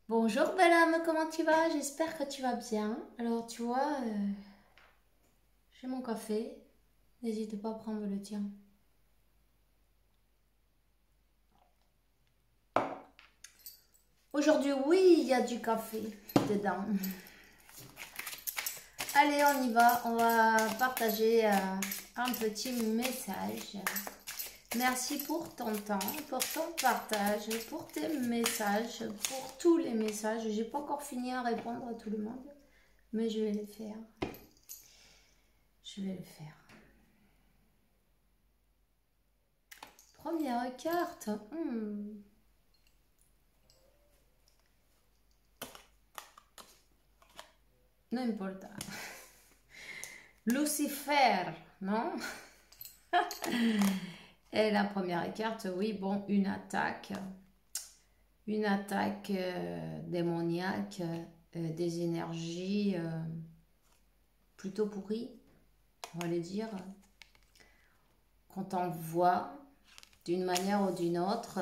Bonjour belle âme, comment tu vas? J'espère que tu vas bien. Alors tu vois, j'ai mon café. N'hésite pas à prendre le tien. Aujourd'hui, oui, il y a du café dedans. Allez, on y va. On va partager un petit message. Merci pour ton temps, pour ton partage, pour tes messages, pour tous les messages. J'ai pas encore fini à répondre à tout le monde, mais je vais le faire. Je vais le faire. Première carte. Non importa. Lucifer, non? Et la première carte, oui, bon, une attaque. Une attaque démoniaque, des énergies plutôt pourries, on va le dire. Quand on voit d'une manière ou d'une autre,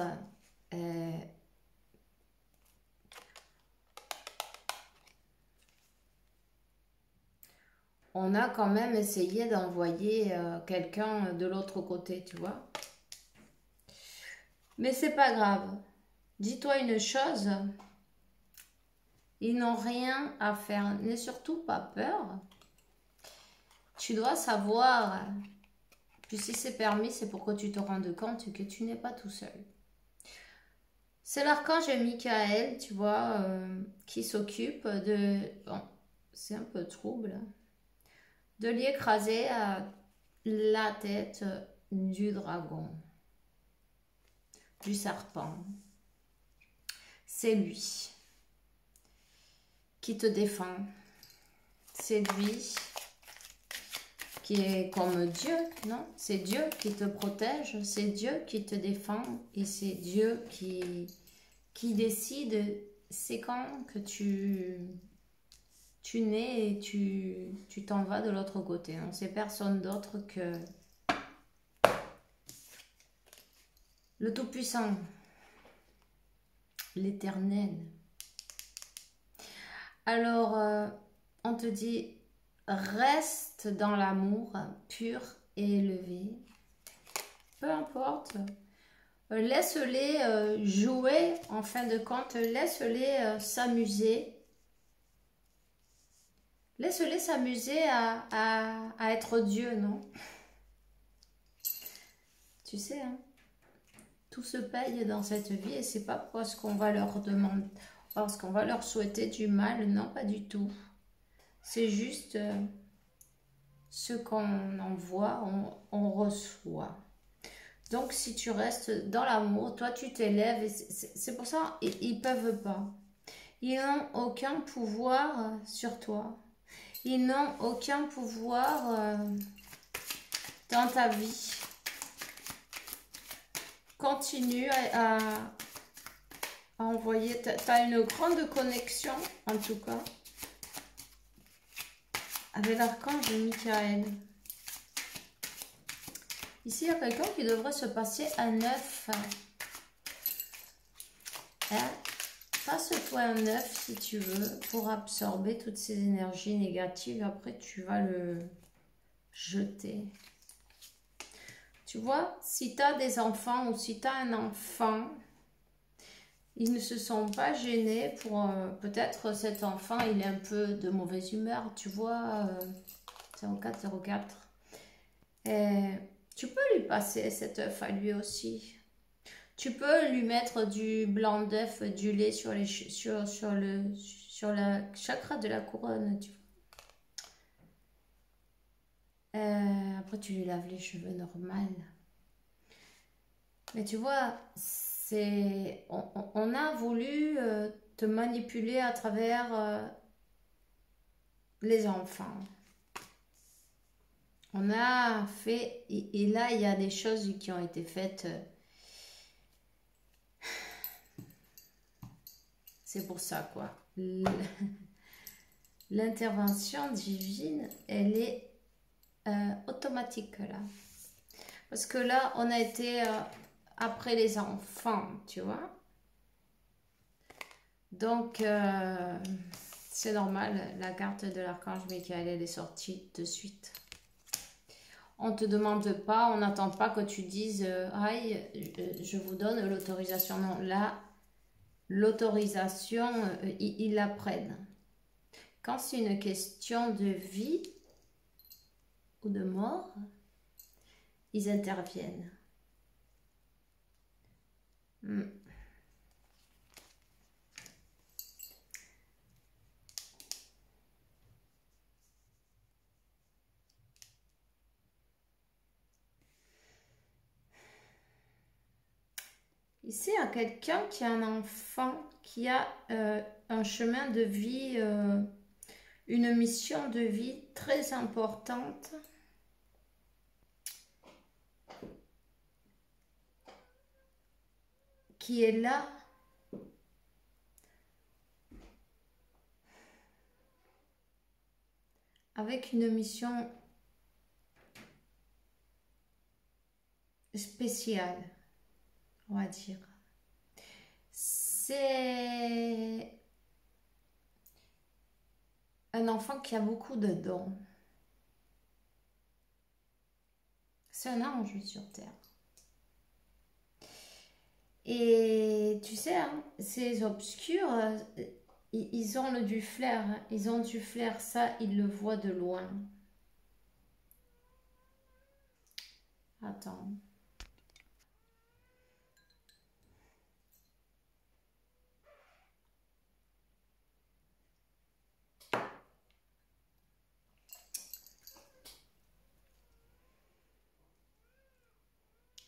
on a quand même essayé d'envoyer quelqu'un de l'autre côté, tu vois. Mais c'est pas grave. Dis-toi une chose, ils n'ont rien à faire. N'aie surtout pas peur. Tu dois savoir, puis si c'est permis, c'est pour que tu te rendes compte que tu n'es pas tout seul. C'est l'archange Michael, tu vois, qui s'occupe de... Bon, c'est un peu trouble. De lui écraser la tête du dragon, du serpent. C'est lui qui te défend. C'est lui qui est comme Dieu, non? C'est Dieu qui te protège, c'est Dieu qui te défend et c'est Dieu qui décide c'est quand que tu nais et tu t'en vas de l'autre côté. On sait personne d'autre que le Tout-Puissant, l'Éternel. Alors, on te dit, reste dans l'amour pur et élevé. Peu importe. Laisse-les jouer, en fin de compte. Laisse-les s'amuser. Laisse-les s'amuser à être Dieu, non? Tu sais, hein, tout se paye dans cette vie et c'est pas parce qu'on va leur demander, parce qu'on va leur souhaiter du mal, non, pas du tout. C'est juste ce qu'on envoie, on reçoit. Donc, si tu restes dans l'amour, toi, tu t'élèves. C'est pour ça ils ne peuvent pas. Ils n'ont aucun pouvoir sur toi. Ils n'ont aucun pouvoir dans ta vie. Continue à envoyer. Tu as une grande connexion, en tout cas, avec l'archange Michael. Ici, il y a quelqu'un qui devrait se passer à 9. Hein? Passe-toi un 9 si tu veux pour absorber toutes ces énergies négatives. Après, tu vas le jeter. Tu vois, si tu as des enfants ou si tu as un enfant, ils ne se sont pas gênés pour... peut-être cet enfant, il est un peu de mauvaise humeur, tu vois. 0404. Tu peux lui passer cet œuf à lui aussi. Tu peux lui mettre du blanc d'œuf, du lait sur la chakra de la couronne. Après, tu lui laves les cheveux normal. Mais tu vois, on a voulu te manipuler à travers les enfants. On a fait, et là, il y a des choses qui ont été faites. C'est pour ça, quoi. L'intervention divine, elle est automatique, là. Parce que là, on a été après les enfants, tu vois. Donc, c'est normal, la carte de l'archange Michael, elle est sortie de suite. On ne te demande pas, on n'attend pas que tu dises aïe, je vous donne l'autorisation. Non, là, l'autorisation, ils la prennent. Quand c'est une question de vie ou de mort, ils interviennent. Ici, il y a quelqu'un qui a un enfant, qui a un chemin de vie, une mission de vie très importante. Qui est là. Avec une mission spéciale, on va dire. C'est un enfant qui a beaucoup de dons. C'est un ange sur terre. Et tu sais, hein, ces obscurs, ils ont du flair. Ils ont du flair, ça, ils le voient de loin. Attends.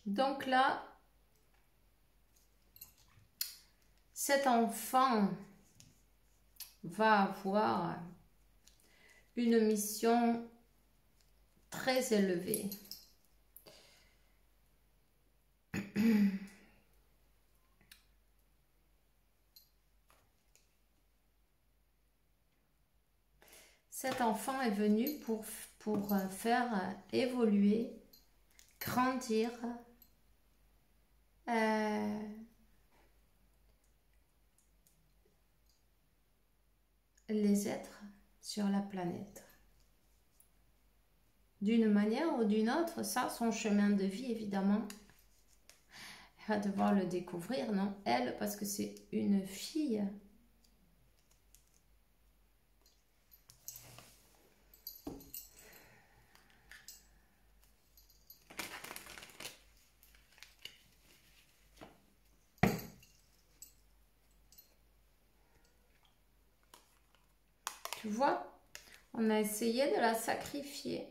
Donc là, cet enfant va avoir une mission très élevée. Cet enfant est venu pour faire évoluer, grandir les êtres sur la planète. D'une manière ou d'une autre, ça, son chemin de vie, évidemment, elle va devoir le découvrir, non? Elle, parce que c'est une fille. Tu vois, on a essayé de la sacrifier.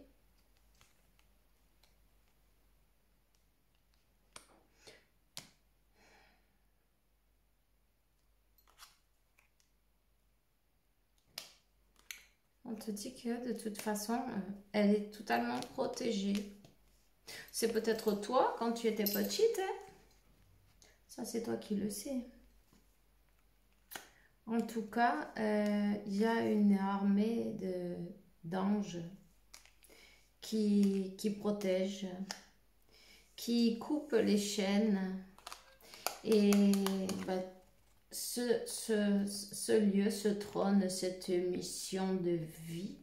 On te dit que de toute façon, elle est totalement protégée. C'est peut-être toi quand tu étais petite. Hein? Ça, c'est toi qui le sais. En tout cas, il y a une armée d'anges qui protègent, qui coupent les chaînes. Et bah, ce lieu, ce trône, cette mission de vie,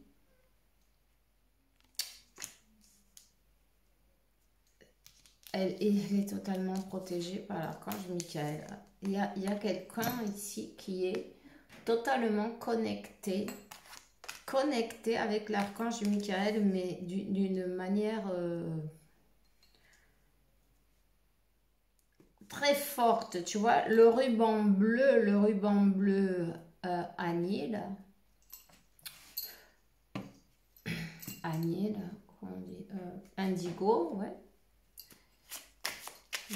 elle est totalement protégée par l'archange Michael. Il y a quelqu'un ici qui est totalement connecté avec l'archange Michael, mais d'une manière très forte. Tu vois, le ruban bleu agnil, comment on dit, indigo, ouais.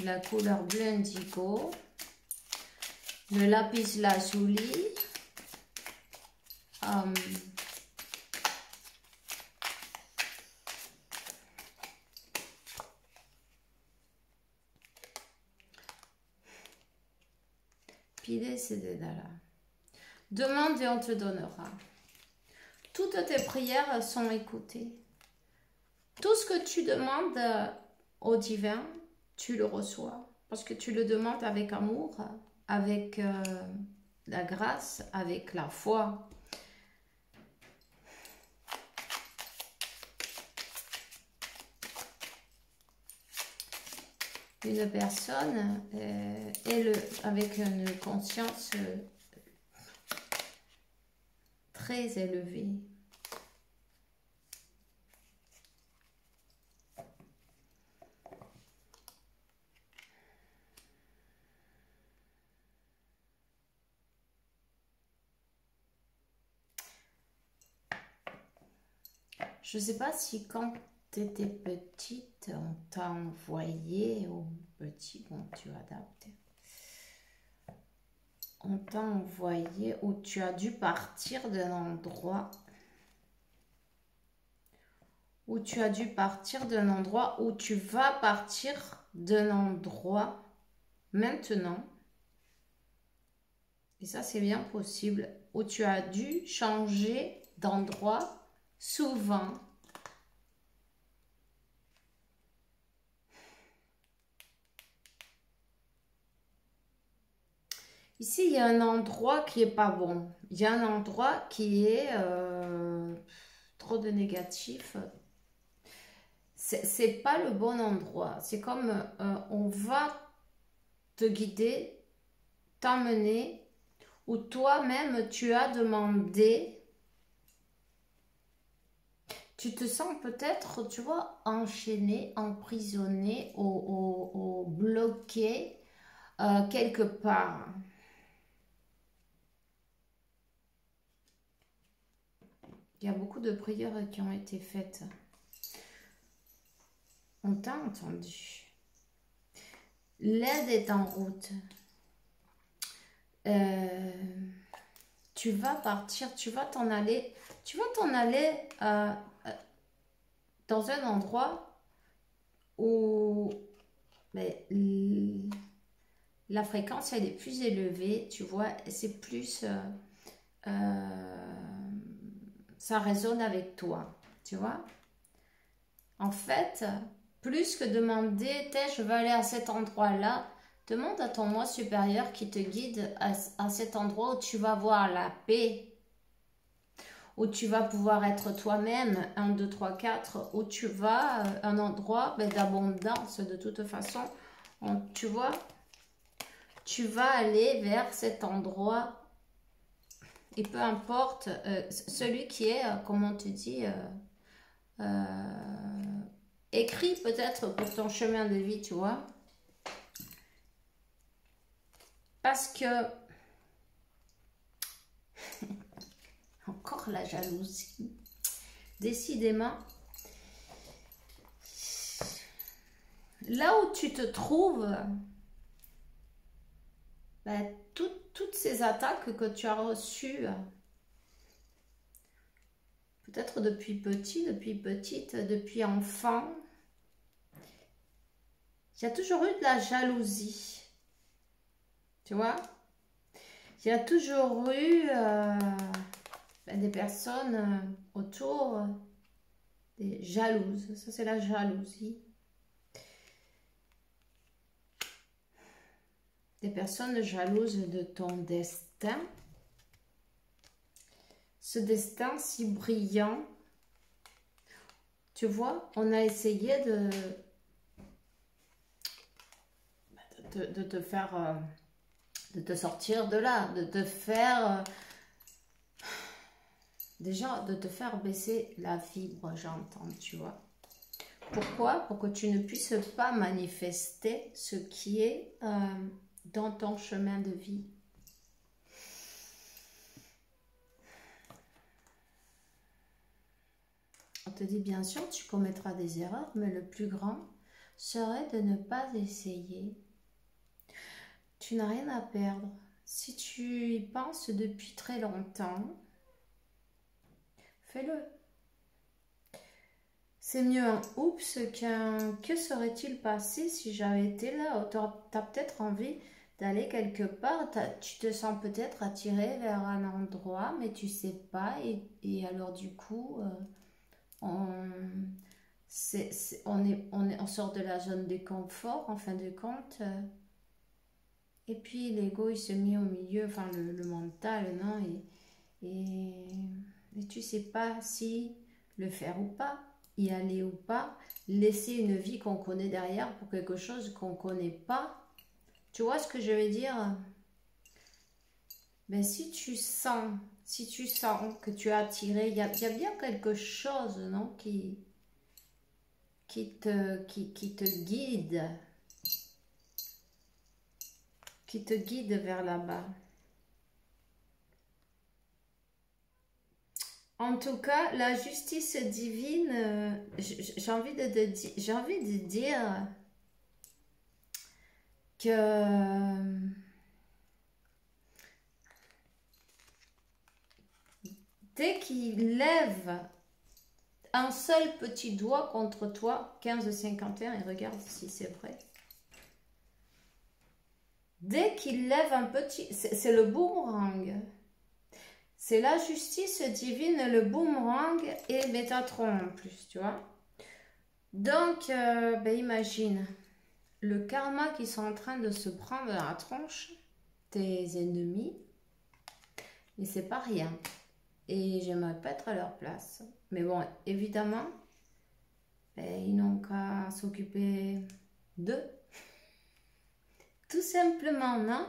La couleur bleu indigo, le lapis lazuli, pile c'est là. Demande et on te donnera. Toutes tes prières sont écoutées. Tout ce que tu demandes au divin, tu le reçois. Parce que tu le demandes avec amour, avec la grâce, avec la foi. Une personne avec une conscience très élevée. Je ne sais pas si quand tu étais petite, on t'a envoyé au petit, bon, tu as adapté. On t'a envoyé ou tu as dû partir d'un endroit. Où tu as dû partir d'un endroit, où tu vas partir d'un endroit maintenant. Et ça, c'est bien possible. Où tu as dû changer d'endroit souvent. Ici, il y a un endroit qui est pas bon. Il y a un endroit qui est trop de négatif. C'est pas le bon endroit. C'est comme on va te guider, t'emmener, ou toi-même tu as demandé. Tu te sens peut-être, tu vois, enchaîné, emprisonné, bloqué quelque part. Il y a beaucoup de prières qui ont été faites. On t'a entendu. L'aide est en route. Tu vas partir, tu vas t'en aller. Tu vas t'en aller dans un endroit où la fréquence elle est plus élevée, tu vois, c'est plus ça résonne avec toi, tu vois. En fait, plus que demander, je veux aller à cet endroit-là, demande à ton moi supérieur qui te guide à cet endroit où tu vas voir la paix, où tu vas pouvoir être toi-même, 1, 2, 3, 4, où tu vas, un endroit d'abondance de toute façon, tu vois, tu vas aller vers cet endroit, et peu importe, celui qui est, comment on te dit, écrit peut-être pour ton chemin de vie, tu vois, parce que, encore la jalousie, décidément, là où tu te trouves, toutes ces attaques que tu as reçues, peut-être depuis petit, depuis petite, depuis enfant, il y a toujours eu de la jalousie, tu vois. Il y a toujours eu des personnes autour des jalouses. Ça, c'est la jalousie. Des personnes jalouses de ton destin. Ce destin si brillant. Tu vois, on a essayé de te faire, de te sortir de là, de te faire, déjà de te faire baisser la vibre, j'entends, tu vois. Pourquoi? Pour que tu ne puisses pas manifester ce qui est dans ton chemin de vie. On te dit bien sûr, tu commettras des erreurs, mais le plus grand serait de ne pas essayer. Tu n'as rien à perdre. Si tu y penses depuis très longtemps, fais-le. C'est mieux un oups qu'un que serait-il passé si j'avais été là. Tu as peut-être envie d'aller quelque part, tu te sens peut-être attiré vers un endroit, mais tu sais pas. Et alors du coup, on sort de la zone de confort, en fin de compte. Et puis l'ego, il se met au milieu, enfin le mental, non? Et tu sais pas si le faire ou pas, y aller ou pas, laisser une vie qu'on connaît derrière pour quelque chose qu'on connaît pas. Tu vois ce que je veux dire? Ben, si tu sens que tu es attiré, il y a bien quelque chose, non, qui te guide, vers là-bas. En tout cas, la justice divine, j'ai envie de dire que dès qu'il lève un seul petit doigt contre toi, 15,51, et regarde si c'est vrai. Dès qu'il lève un petit... C'est le boomerang. C'est la justice divine, le boomerang et Métatron en plus, tu vois. Donc, ben imagine, le karma qui sont en train de se prendre dans la tronche, tes ennemis, mais c'est pas rien. Et j'aimerais pas être à leur place. Mais bon, évidemment, ben, ils n'ont qu'à s'occuper d'eux. Tout simplement, non?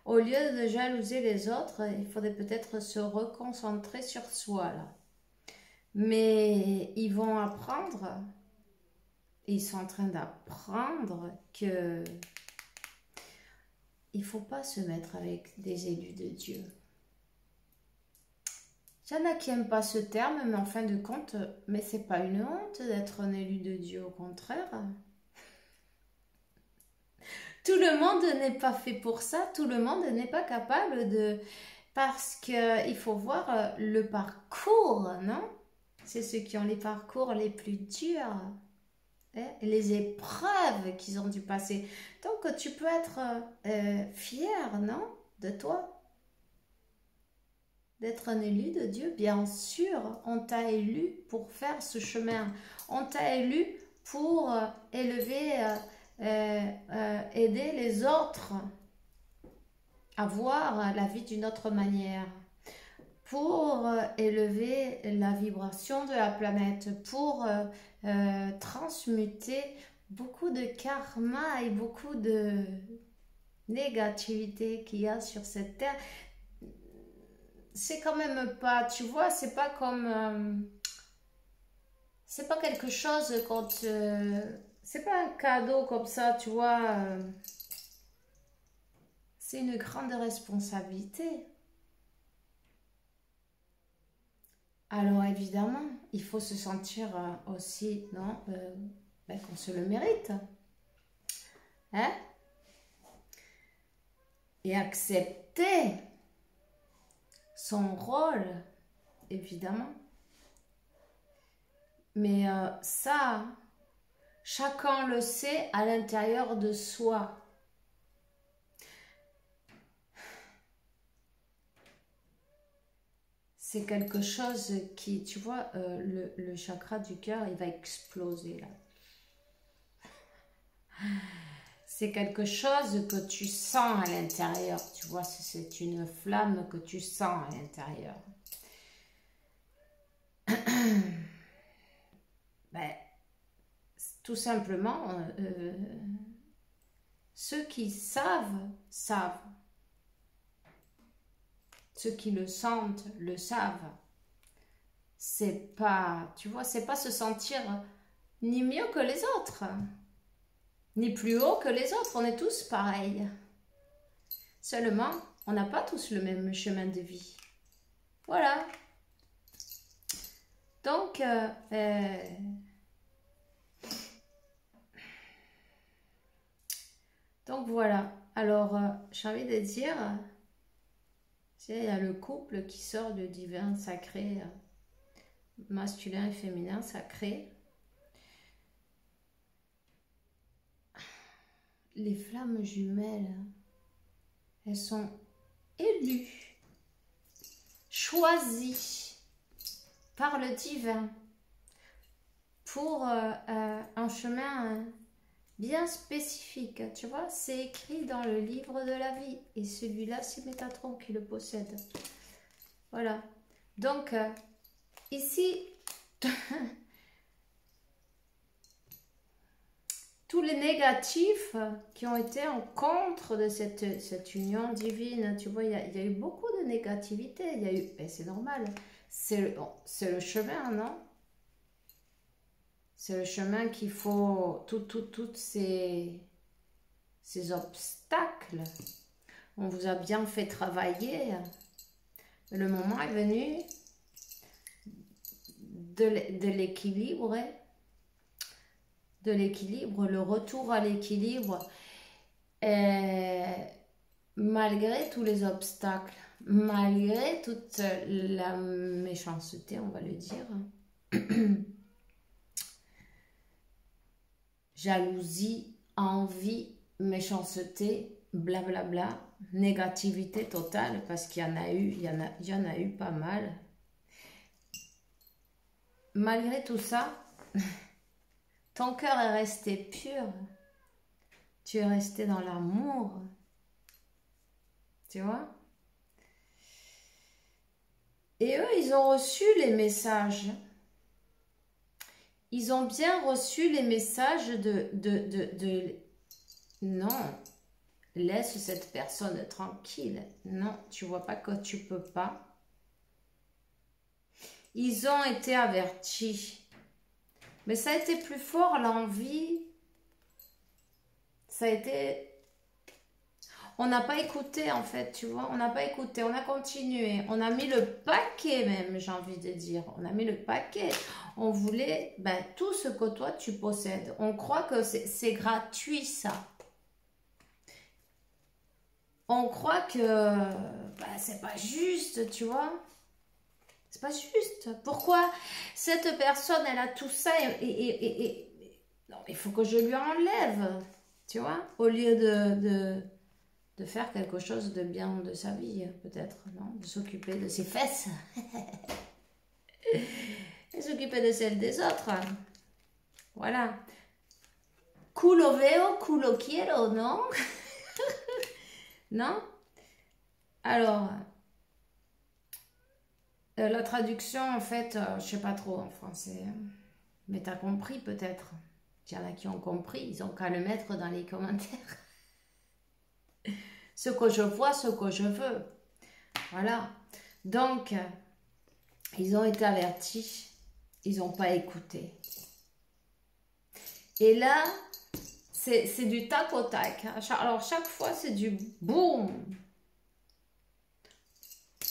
Au lieu de jalouser les autres, il faudrait peut-être se reconcentrer sur soi, là. Mais ils vont apprendre, ils sont en train d'apprendre que il ne faut pas se mettre avec des élus de Dieu. Il y en a qui n'aiment pas ce terme, mais en fin de compte, mais c'est pas une honte d'être un élu de Dieu, au contraire. Tout le monde n'est pas fait pour ça, tout le monde n'est pas capable de... Parce qu'il faut voir le parcours, non? C'est ceux qui ont les parcours les plus durs, hein? Les épreuves qu'ils ont dû passer. Donc tu peux être fier, non? De toi, d'être un élu de Dieu. Bien sûr, on t'a élu pour faire ce chemin. On t'a élu pour aider les autres à voir la vie d'une autre manière, pour élever la vibration de la planète, pour transmuter beaucoup de karma et beaucoup de négativité qu'il y a sur cette terre. C'est quand même pas, tu vois, c'est pas comme... c'est pas quelque chose quand... c'est pas un cadeau comme ça, tu vois. C'est une grande responsabilité. Alors évidemment, il faut se sentir aussi, non, ben, qu'on se le mérite. Hein? Et accepter son rôle, évidemment. Mais ça, chacun le sait à l'intérieur de soi. C'est quelque chose qui, tu vois, le chakra du cœur, il va exploser là. C'est quelque chose que tu sens à l'intérieur, tu vois, c'est une flamme que tu sens à l'intérieur. Ben, tout simplement, ceux qui savent, savent. Ceux qui le sentent, le savent. C'est pas, tu vois, c'est pas se sentir ni mieux que les autres, ni plus haut que les autres. On est tous pareils. Seulement, on n'a pas tous le même chemin de vie. Voilà. Donc, voilà. Alors, j'ai envie de dire, il y a le couple qui sort du divin sacré, masculin et féminin sacré. Les flammes jumelles, elles sont élues, choisies par le divin pour un chemin bien spécifique, tu vois. C'est écrit dans le livre de la vie. Et celui-là, c'est Métatron qui le possède. Voilà. Donc, ici, tous les négatifs qui ont été en contre de cette union divine, tu vois, il y a eu beaucoup de négativité. Il y a eu, et c'est normal, c'est le chemin, non? C'est le chemin qu'il faut, toutes ces obstacles. On vous a bien fait travailler. Le moment est venu de l'équilibre, le retour à l'équilibre, malgré tous les obstacles, malgré toute la méchanceté, on va le dire. Jalousie, envie, méchanceté, blablabla, négativité totale, parce qu'il y en a eu, il y en a eu pas mal. Malgré tout ça, ton cœur est resté pur. Tu es resté dans l'amour. Tu vois? Et eux, ils ont reçu les messages. Ils ont bien reçu les messages non, laisse cette personne tranquille. Non, tu vois pas que tu peux pas. Ils ont été avertis. Mais ça a été plus fort, l'envie. Ça a été... On n'a pas écouté, en fait, tu vois. On n'a pas écouté, on a continué. On a mis le paquet même, j'ai envie de dire. On a mis le paquet. On voulait tout ce que toi, tu possèdes. On croit que c'est gratuit, ça. On croit que c'est pas juste, tu vois. C'est pas juste. Pourquoi cette personne, elle a tout ça et non, il faut que je lui enlève, tu vois, au lieu de faire quelque chose de bien de sa vie, peut-être, non? De s'occuper de ses fesses. Et s'occuper de celles des autres. Voilà. Culo veo, culo quiero, non? Non? Alors... la traduction, en fait, je sais pas trop en français. Mais tu as compris peut-être. Il y en a qui ont compris. Ils ont qu'à le mettre dans les commentaires. Ce que je vois, ce que je veux. Voilà. Donc, ils ont été avertis. Ils n'ont pas écouté. Et là, c'est du tac au tac. Alors, chaque fois, c'est du boum.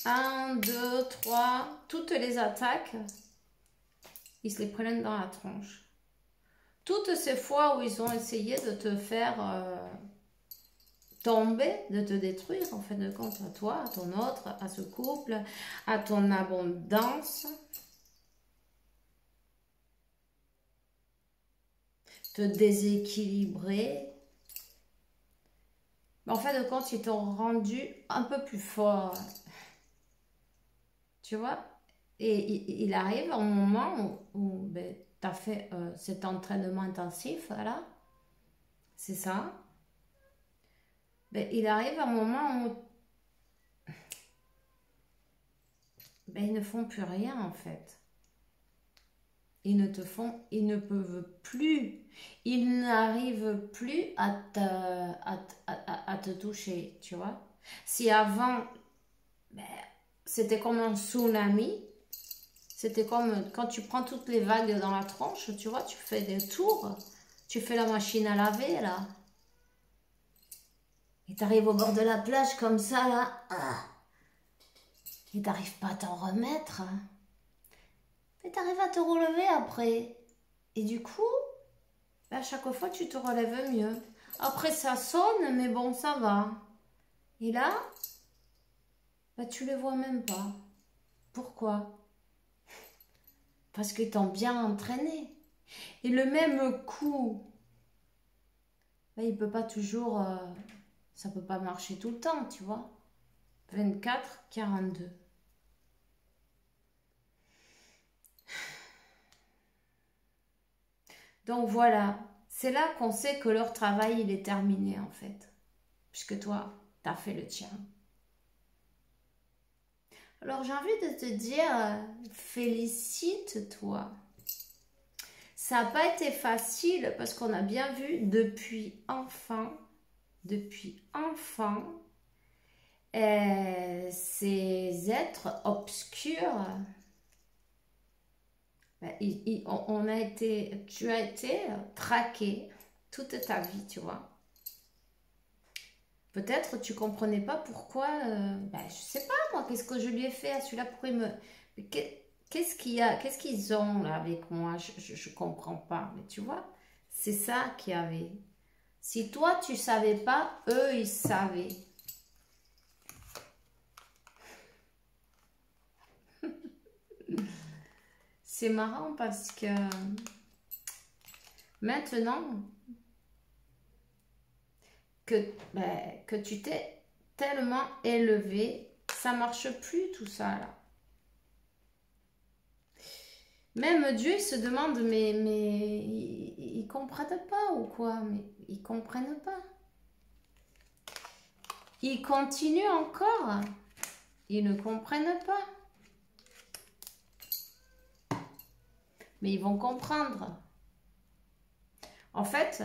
1, 2, 3. Toutes les attaques, ils se les prennent dans la tronche. Toutes ces fois où ils ont essayé de te faire tomber, de te détruire, en fait de compte, à toi, à ton autre, à ce couple, à ton abondance, te déséquilibrer. En fait de compte, ils t'ont rendu un peu plus fort. Tu vois? Et il arrive un moment où tu as fait cet entraînement intensif, voilà. C'est ça. Il arrive un moment où ils ne font plus rien en fait. Ils ne peuvent plus. Ils n'arrivent plus à te toucher, tu vois. Si avant, c'était comme un tsunami, c'était comme quand tu prends toutes les vagues dans la tronche, tu vois, tu fais des tours, tu fais la machine à laver là. Et tu arrives au bord de la plage comme ça là. Et tu n'arrives pas à t'en remettre. Et tu arrives à te relever après. Et du coup, à chaque fois, tu te relèves mieux. Après, ça sonne, mais bon, ça va. Et là, tu les vois même pas. Pourquoi? Parce qu'ils t'ont bien entraîné. Et le même coup, il peut pas toujours... ça peut pas marcher tout le temps, tu vois. 24, 42. Donc voilà, c'est là qu'on sait que leur travail, il est terminé en fait. Puisque toi, tu as fait le tien. Alors j'ai envie de te dire, félicite-toi. Ça n'a pas été facile parce qu'on a bien vu depuis enfant, ces êtres obscurs, ben, tu as été traqué toute ta vie, tu vois. Peut-être tu comprenais pas pourquoi, ben, je sais pas moi, qu'est-ce que je lui ai fait à celui-là, pourquoi il me... Qu'est-ce qu'il y a, qu'est-ce qu'ils ont là avec moi, je comprends pas, mais tu vois, c'est ça qu'il y avait. Si toi tu savais pas, eux ils savaient. C'est marrant parce que maintenant que tu t'es tellement élevé, ça marche plus tout ça là. Même Dieu il se demande mais ils comprennent pas ou quoi? Mais ils comprennent pas. Ils continuent encore. Ils ne comprennent pas. Mais ils vont comprendre. En fait,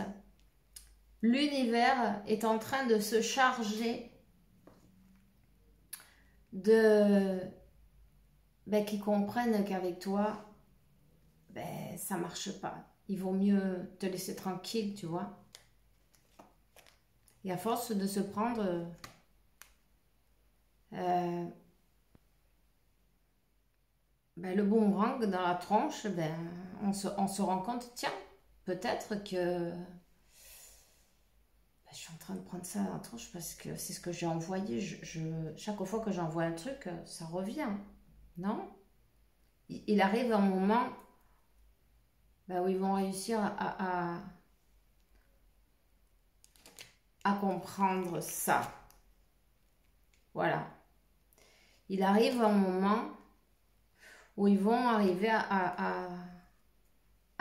l'univers est en train de se charger qu'ils comprennent qu'avec toi, ça marche pas. Il vaut mieux te laisser tranquille, tu vois. Et à force de se prendre le boomerang dans la tronche, on se rend compte, tiens, peut-être que je suis en train de prendre ça dans la tronche parce que c'est ce que j'ai envoyé. Chaque fois que j'envoie un truc, ça revient. Non? Il arrive un moment où ils vont réussir à comprendre ça. Voilà. Il arrive un moment où ils vont arriver à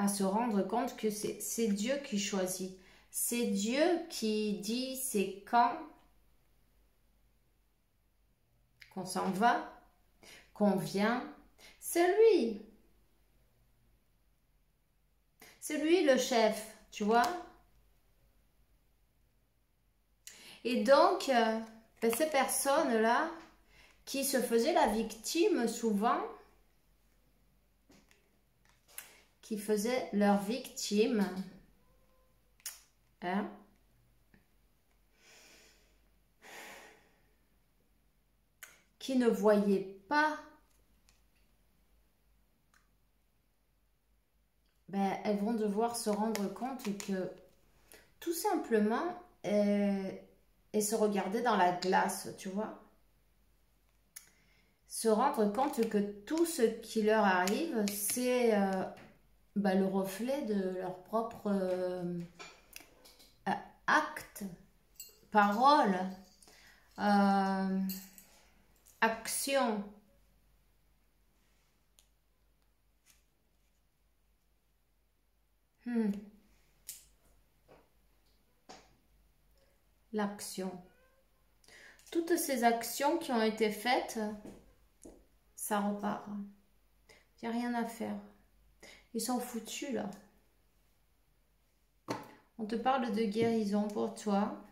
se rendre compte que c'est Dieu qui choisit. C'est Dieu qui dit c'est quand qu'on s'en va, qu'on vient. C'est lui. C'est lui le chef, tu vois. Et donc, ces personnes-là qui se faisaient la victime souvent, qui faisaient leur victime, hein, qui ne voyaient pas, elles vont devoir se rendre compte que tout simplement, et se regarder dans la glace, tu vois. Se rendre compte que tout ce qui leur arrive, c'est le reflet de leur propre acte, parole, action. L'action. Toutes ces actions qui ont été faites, ça repart. Il n'y a rien à faire. Ils sont foutus là. On te parle de guérison pour toi.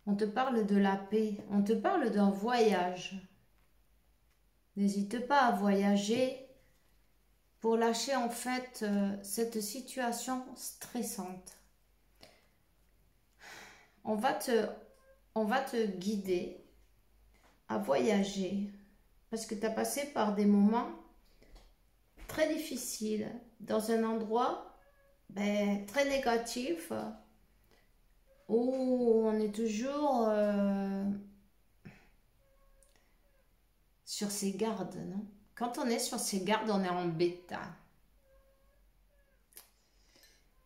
On te parle de la paix. On te parle d'un voyage. N'hésite pas à voyager pour lâcher en fait cette situation stressante. On va te guider à voyager parce que tu as passé par des moments très difficiles dans un endroit très négatif où on est toujours sur ses gardes, non? Quand on est sur ses gardes, on est en bêta.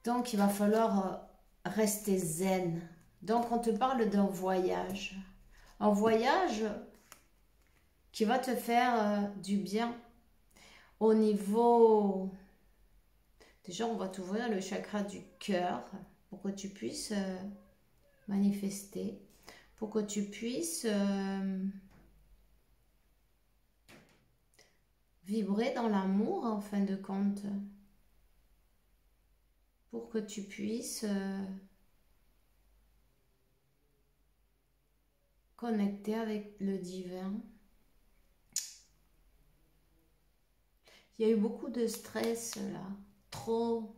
Donc, il va falloir rester zen. Donc, on te parle d'un voyage. Un voyage qui va te faire du bien au niveau Déjà, on va t'ouvrir le chakra du cœur pour que tu puisses manifester, pour que tu puisses vibrer dans l'amour en fin de compte, pour que tu puisses connecter avec le divin. Il y a eu beaucoup de stress là, trop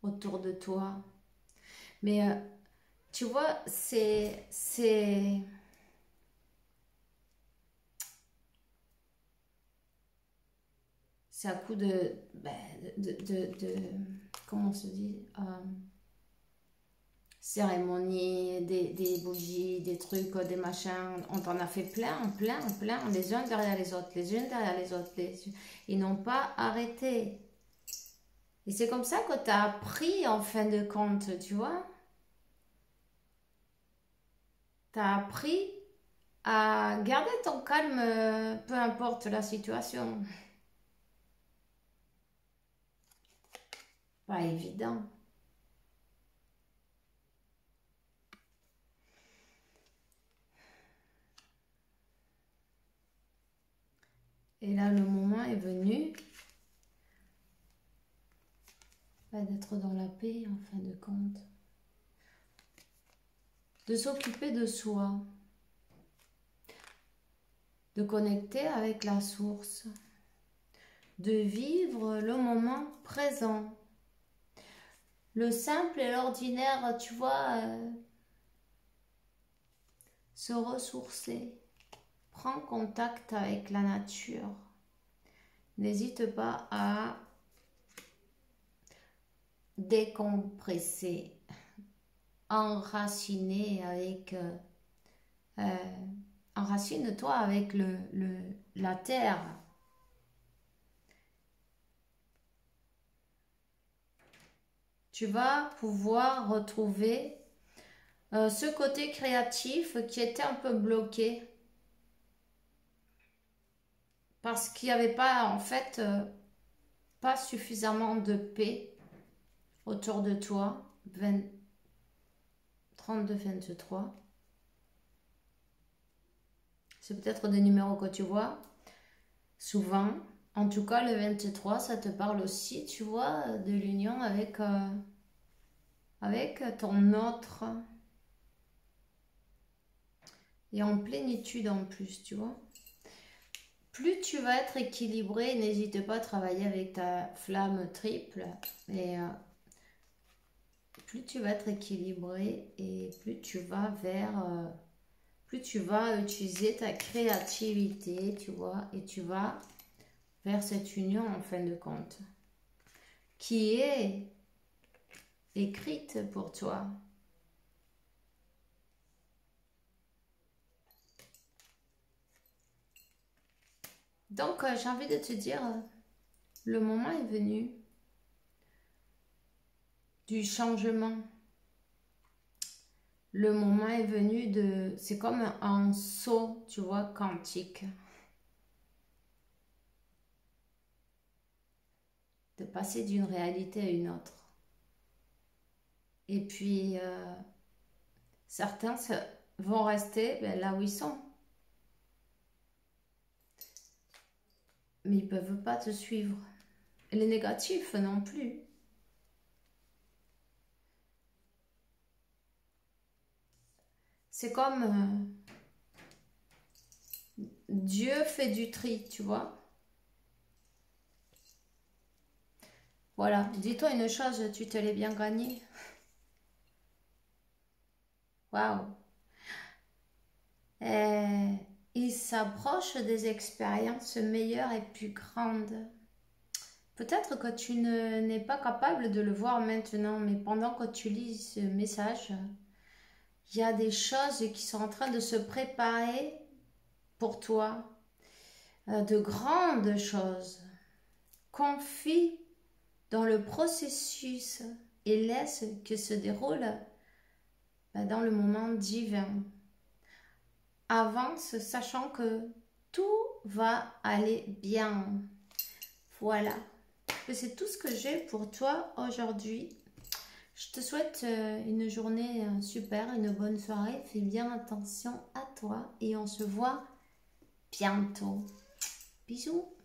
autour de toi. Mais tu vois, c'est à coup comment on se dit, cérémonie, des bougies, des trucs, des machins. On t'en a fait plein, les uns derrière les autres, les unes derrière les autres. Ils n'ont pas arrêté. Et c'est comme ça que tu as appris en fin de compte, tu vois. Tu as appris à garder ton calme, peu importe la situation. Pas évident. Et là, le moment est venu d'être dans la paix, en fin de compte. De s'occuper de soi. De connecter avec la source. De vivre le moment présent. Le simple et l'ordinaire, tu vois, se ressourcer. Prends contact avec la nature. N'hésite pas à décompresser, enraciner avec... enracine-toi avec la terre. Tu vas pouvoir retrouver ce côté créatif qui était un peu bloqué. Parce qu'il n'y avait pas, en fait, pas suffisamment de paix autour de toi. 32-23. C'est peut-être des numéros que tu vois souvent. En tout cas, le 23, ça te parle aussi, tu vois, de l'union avec ton autre. Et en plénitude en plus, tu vois. Plus tu vas être équilibré, n'hésite pas à travailler avec ta flamme triple. Et plus tu vas être équilibré et plus tu vas plus tu vas utiliser ta créativité, tu vois, et tu vas vers cette union en fin de compte, qui est écrite pour toi. Donc, j'ai envie de te dire, le moment est venu du changement. Le moment est venu de... C'est comme un saut, tu vois, quantique. De passer d'une réalité à une autre. Et puis, certains vont rester là où ils sont. Mais ils ne peuvent pas te suivre. Et les négatifs non plus. C'est comme Dieu fait du tri, tu vois. Voilà, dis-toi une chose, tu te l'es bien gagné. Waouh. Il s'approche des expériences meilleures et plus grandes. Peut-être que tu n'es pas capable de le voir maintenant, mais pendant que tu lis ce message, il y a des choses qui sont en train de se préparer pour toi. De grandes choses. Confie dans le processus et laisse que se déroule dans le moment divin. Avance sachant que tout va aller bien. Voilà. C'est tout ce que j'ai pour toi aujourd'hui. Je te souhaite une journée super, une bonne soirée. Fais bien attention à toi et on se voit bientôt. Bisous.